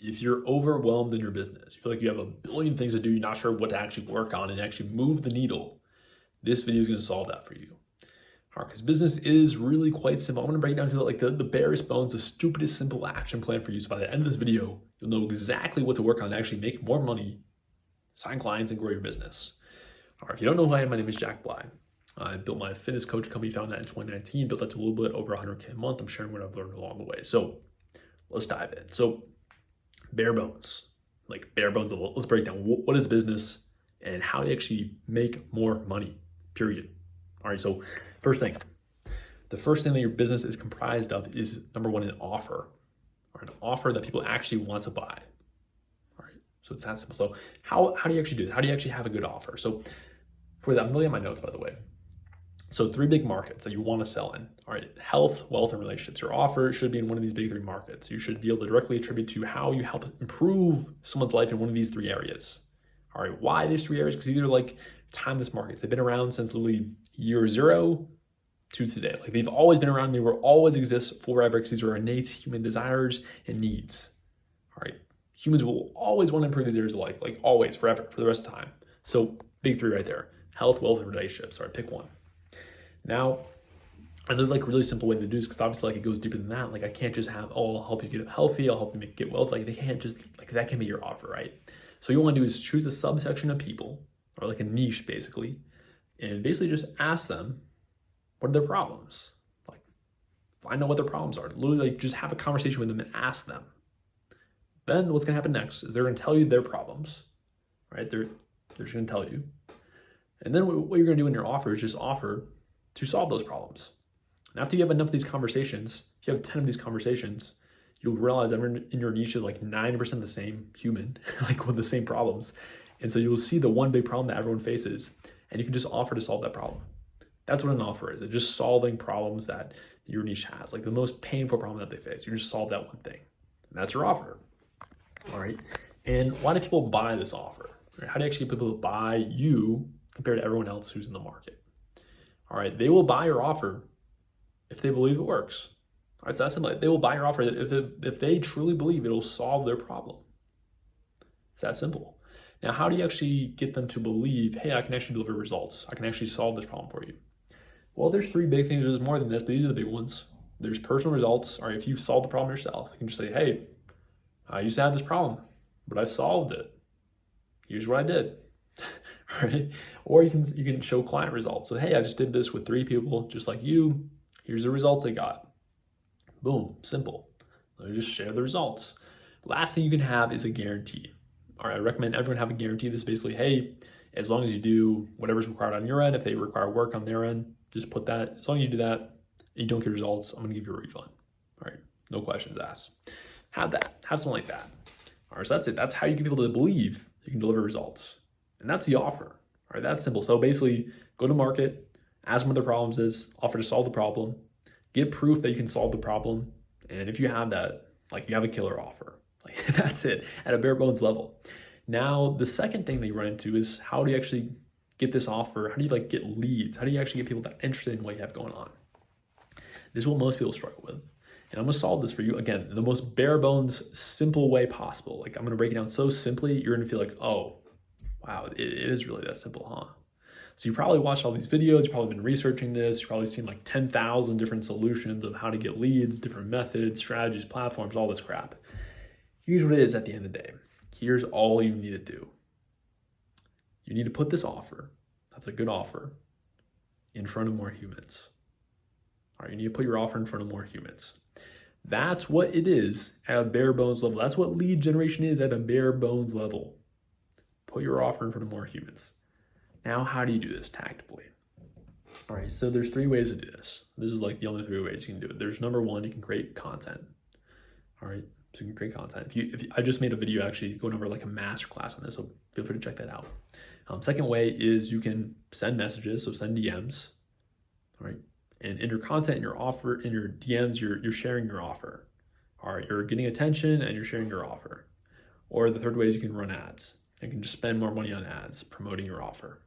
if you're overwhelmed in your business, you feel like you have a billion things to do, you're not sure what to actually work on and actually move the needle, this video is going to solve that for you. All right, because business is really quite simple. I'm going to break it down to like the barest bones, the stupidest simple action plan for you. So by the end of this video, you'll know exactly what to work on to actually make more money, sign clients, and grow your business. All right, if you don't know who I am, my name is Jack Bly. I built my fitness coach company, found that in 2019, built that to a little bit over 100K a month. I'm sharing what I've learned along the way. So let's dive in. So bare bones, like bare bones, let's break down what is business and how to actually make more money, period. All right, so first thing, the first thing that your business is comprised of is number one, an offer, or an offer that people actually want to buy. All right, so it's that simple. So how do you actually do that? How do you actually have a good offer? So for that, I'm looking at my notes, by the way. So 3 big markets that you want to sell in. All right, health, wealth, and relationships. Your offer should be in one of these big 3 markets. You should be able to directly attribute to how you help improve someone's life in one of these 3 areas. All right, why these 3 areas? Because either like timeless markets. They've been around since literally year 0 to today. Like they've always been around. They will always exist forever because these are innate human desires and needs. All right, humans will always want to improve these areas of life, like always, forever, for the rest of time. So big 3 right there: health, wealth, and relationships. All right, pick one. Now, and there's like a really simple way to do this because obviously like it goes deeper than that. Like I can't just have, oh, I'll help you get healthy, I'll help you get wealth. Like they can't just, like that can be your offer, right? So what you want to do is choose a subsection of people, or like a niche basically, and basically just ask them, what are their problems? Like find out what their problems are. Literally like just have a conversation with them and ask them. Then what's gonna happen next is they're gonna tell you their problems, right? They're just gonna tell you. And then what you're gonna do in your offer is just offer to solve those problems. And after you have enough of these conversations, if you have 10 of these conversations, you'll realize everyone in your niche is like 90% the same human, like with the same problems. And so you'll see the one big problem that everyone faces, and you can just offer to solve that problem. That's what an offer is. It's just solving problems that your niche has, like the most painful problem that they face. You just solve that one thing. And that's your offer. All right. And why do people buy this offer? Right? How do you actually get people to buy you compared to everyone else who's in the market? All right, they will buy your offer if they believe it works. All right, so that's simple. They will buy your offer if they truly believe it'll solve their problem. It's that simple. Now, how do you actually get them to believe, hey, I can actually deliver results. I can actually solve this problem for you? Well, there's 3 big things. There's more than this, but these are the big ones. There's personal results. All right, if you've solved the problem yourself, you can just say, hey, I used to have this problem, but I solved it. Here's what I did. Right? Or you can show client results. So, hey, I just did this with 3 people just like you. Here's the results I got. Boom, simple. Let me just share the results. Last thing you can have is a guarantee. All right, I recommend everyone have a guarantee. This is basically, hey, as long as you do whatever's required on your end, if they require work on their end, just put that. As long as you do that and you don't get results, I'm gonna give you a refund. All right, no questions asked. Have that, have something like that. All right, so that's it. That's how you get people to believe you can deliver results. And that's the offer. All right, that's simple. So basically, go to market, ask them what their problems is, offer to solve the problem, get proof that you can solve the problem. And if you have that, like you have a killer offer. Like that's it at a bare bones level. Now, the second thing that you run into is how do you actually get this offer? How do you like get leads? How do you actually get people that are interested in what you have going on? This is what most people struggle with. And I'm gonna solve this for you, again, in the most bare bones, simple way possible. Like I'm gonna break it down so simply, you're gonna feel like, oh, wow, it is really that simple, huh? So you probably watched all these videos, you've probably been researching this, you've probably seen like 10,000 different solutions of how to get leads, different methods, strategies, platforms, all this crap. Here's what it is at the end of the day. Here's all you need to do. You need to put this offer, that's a good offer, in front of more humans. All right, you need to put your offer in front of more humans. That's what it is at a bare bones level. That's what lead generation is at a bare bones level. Put your offer in front of more humans. Now, how do you do this tactically? All right, so there's 3 ways to do this. This is like the only 3 ways you can do it. There's number 1, you can create content. All right, so you can create content. I just made a video actually going over like a master class on this, so feel free to check that out. Second way is you can send messages, so send DMs. All right, and in your content, in your offer, in your DMs, you're sharing your offer. All right, you're getting attention and you're sharing your offer. Or the third way is you can run ads. You can just spend more money on ads promoting your offer.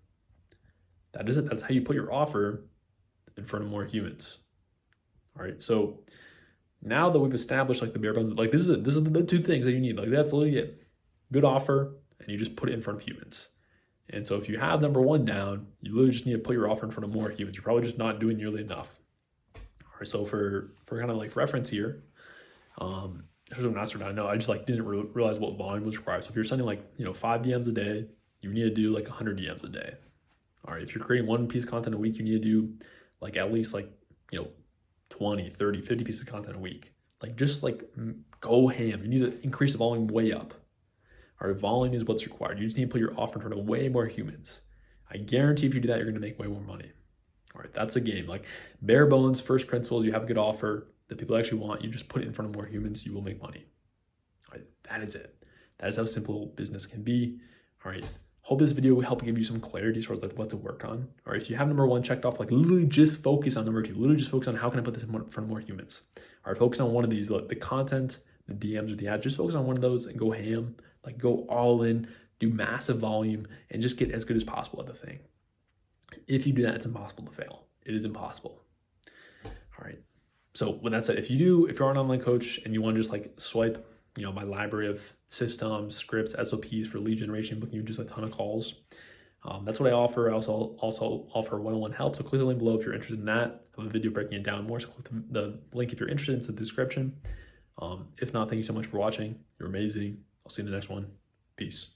That is it. That's how you put your offer in front of more humans. All right. So Now that we've established like the bare bones, like this is the two things that you need. Like that's literally it. Good offer, and you just put it in front of humans. And so if you have number one down, you literally just need to put your offer in front of more humans. You're probably just not doing nearly enough. All right, so for kind of like reference here, especially when I started out, no, I just like didn't realize what volume was required. So if you're sending like 5 DMs a day, you need to do like 100 DMs a day. All right, if you're creating one piece of content a week, you need to do like at least like 20, 30, 50 pieces of content a week. Like just like go ham. You need to increase the volume way up. All right, volume is what's required. You just need to put your offer in front of way more humans. I guarantee if you do that, you're going to make way more money. All right, that's a game. Like bare bones, first principles, you have a good offer that people actually want. You just put it in front of more humans, you will make money. All right, that is it. That is how simple business can be. All right, hope this video will help give you some clarity as far as like what to work on. All right, if you have number one checked off, like literally just focus on number two. Literally just focus on how can I put this in front of more humans. All right, focus on one of these, the content, the DMs, or the ads. Just focus on one of those and go ham. Like go all in, do massive volume, and just get as good as possible at the thing. If you do that, it's impossible to fail. It is impossible. All right. So with that said, if you're an online coach and you want to just like swipe, my library of systems, scripts, SOPs for lead generation, booking you just a ton of calls. That's what I offer. I also offer one-on-one help. So click the link below if you're interested in that. I have a video breaking it down more. So click the link if you're interested. It's in the description. If not, thank you so much for watching. You're amazing. I'll see you in the next one. Peace.